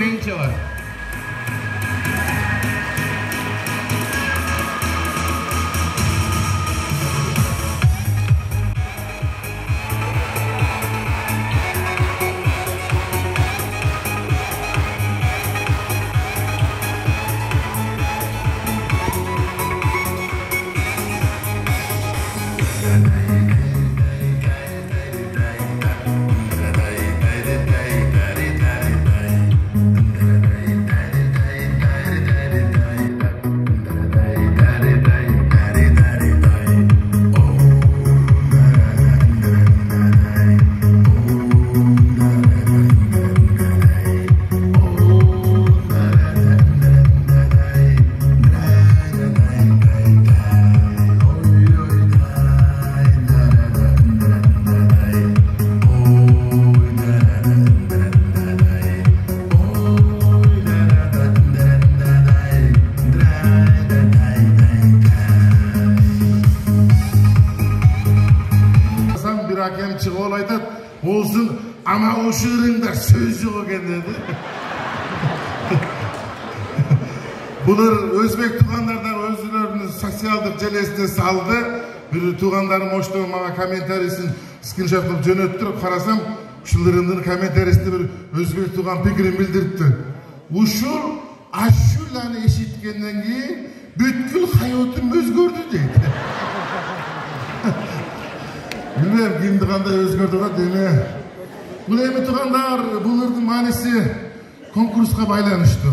keyinçe var. Hakem çıkıp ol aytat, olsun ama o şiirinde söz yok ekan dedi. Bular Özbek tuğanlardan özlerinin sosyaldık jelesine saldı. Bir tuğanlarım oştu mağa kommentarisin screenshot kılıp jönöttürüp karasam, şularının komentarisinde bir Özbek tuğan pikirini bildiripti. Uşul aşulani eşitkenden keyin bütkül hayotum özgördü deydi. Bilmem kimdi qanday özgördü da deme. Bu emin tuğanlar bunların manisi konkursqa baylanıştı.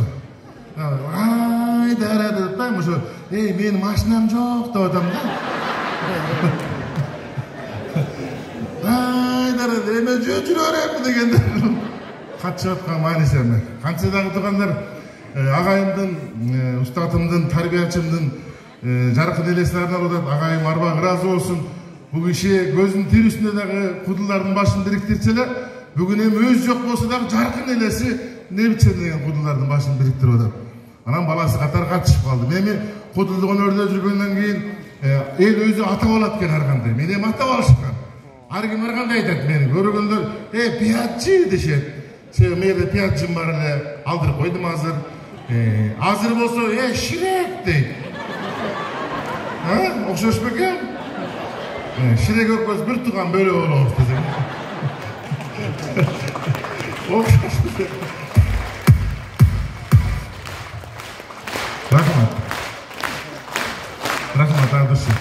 Ay dara dedi da şu men mashinam yo'q deb odamda. Ay dara men жүрөм degende. Qatçatqa manisi emas. Qanchadagi tuğanlar agayımdan, ustadımdan, tarbiyachimdan jarqın eleslerini alıp agayım arba razı olsun. Bu kişi gözün tirüsünde de kuduların başını biriktirseler, bugün hem öz yok olsa da jarqın elesi ne biçim degen kuduların başını biriktirip odam. Anam balası qatar katışıp kaldı. Meni kudulduğun örde жүргөндөн keyin el özü ata bolat ken arkanday. Meni hem ata boluşkan. Har kim arkanday aytat meni. Görgөндөр, piyatçı deşet. Meni piyatçım var ele aldırıp koydum hazır. Hazır bolsa, şirek deyt. Okşoş bekem? Şirek ökköz bir tuğan böyle olur dedi. Okşoş bekem. Rahmat ardışım.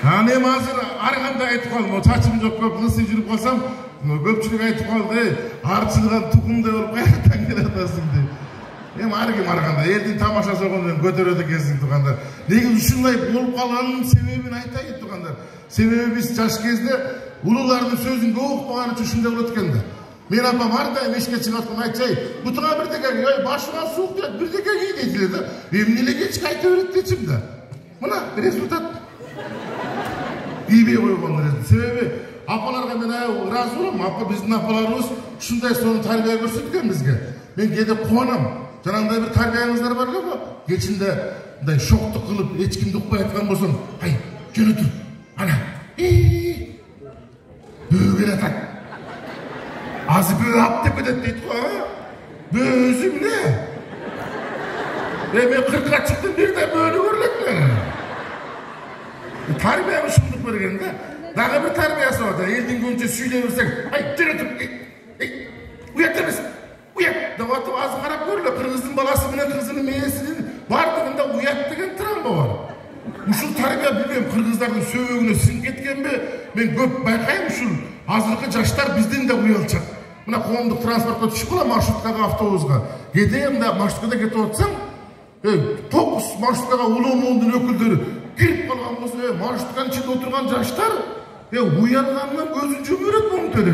Hanem hazır arkamda aytıp kaldım. O çaçım yok köp lısı жүрүп kalsam köpçülük aytıp kaldı. Arçılgan tukumda olup kayaktan geletasın deyip. Hem arkim arkamda elдің тамашасы olғандан көтереді екенсің туғандар. Негізі ушундай болып қалғанның себебін айтайын туғандар. Себебі біз жаш кезде улулардың сөзін көп ұқпағаны үшін ушундай болот экен да. Мен апам ардайым эшикке чыгып айтчай, бутуңа бирдеке, башыңа суук деп бирдеке кий дейтилер да. Эмне эле кечке айта берет дечим да. Мына результат. Ийбей койгон результат. Себеби апаларга мен ыраазы болом. Апа биздин апаларыбыз ушундай сонун тарбия көрсөткөн бизге. Мен кээде кубанам. Жанагындай бир тарбияңыздар бар эле го. Кечинде мындай шоктук кылып, эч кимди укпай аткан болсоң, ай, жөнө тур. Ана. Бөө келатат. Азы бөө ап деп кетет дейт го. Бөө өзү эмне? Мен 40га чыктым, бирде бөөнү көрүлөт мен. Тарбия ушундук берген да. Дагы бир тарбиясы бар. Элдин көбүнчө сүйлөй берсең, ай, жөнө тур. Уят эмес. Уят деп атып азы карап көрүлө. Кыргыздын баласы менен кызынын мээсинин бардыгында уят деген травма бар. Ушул тарбия билбейм, кыргыздардын сөөгүнө сиңип кеткенби? Мен көп байкайм ушул азыркы жаштар бизден да уялчак. Мына коомдук транспортко түшүп калам, маршруткага, автобуска. Кээде мында маршруткада кетип атсаң, 9 маршруткага улуу муундун өкүлдөрү кирип калган болсо, маршрутканын ичинде отурган жаштар уялганынан көзүн жумуп берет муңтеле.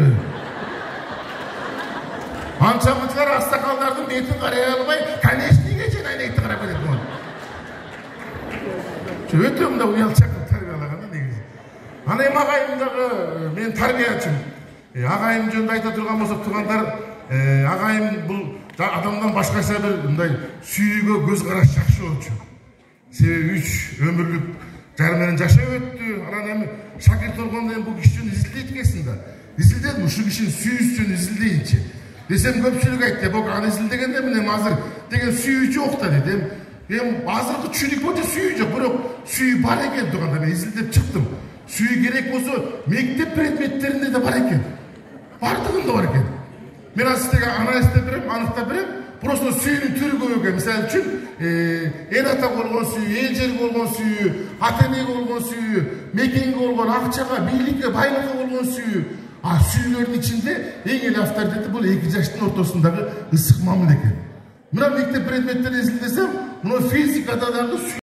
Анча-мынчалар аксакалдардын бетин карай албай, конечныйге чейин айнекти карап кетет муну. Өтө мында уялчак тарбиялаганда негизи. Ана эми агайымдагы мен тарбиячым. Агайым жөнүндө айта турган болсок, туугандар, агайым бул адамдан башкача бир мындай сүйүүгө көз караш жакшы болчу. Себеби 3 өмүрлүк жар менен жашап өттү. Анан эми шакирт болгондо эми бул кишини изилдейт экенсиң да. Изилдедим, ушул кишинин сүйүүсүн изилдейинчи. Десем көпчүлүк айтты, бок аны изилдегенде менен азыр деген сүйүү жок да дедим. Азыркы түшүнүк боюнча сүйүү жок, бирок сүйүү бар экен турганда мен изилдеп чыктым. Сүйүү керек болсо мектеп предметтеринде да бар экен. Бардыгында бар экен. Мен азыр сизге анализдеп берем, аныктап берем. Просто сүйүүнүн түрү көп экен. Мисалы үчүн, эл ата болгон сүйүү, эл жерге болгон сүйүү, ата энеге болгон сүйүү, мекенге болгон акчага, бийликке, байлыкка болгон сүйүү. Сүйүүлөрдүн ичинде эң эле авторитети бул 2 жаштын ортосундагы ысык мамиле экен. Мына мектеп предметтерин изилдесем, мына физикада дагы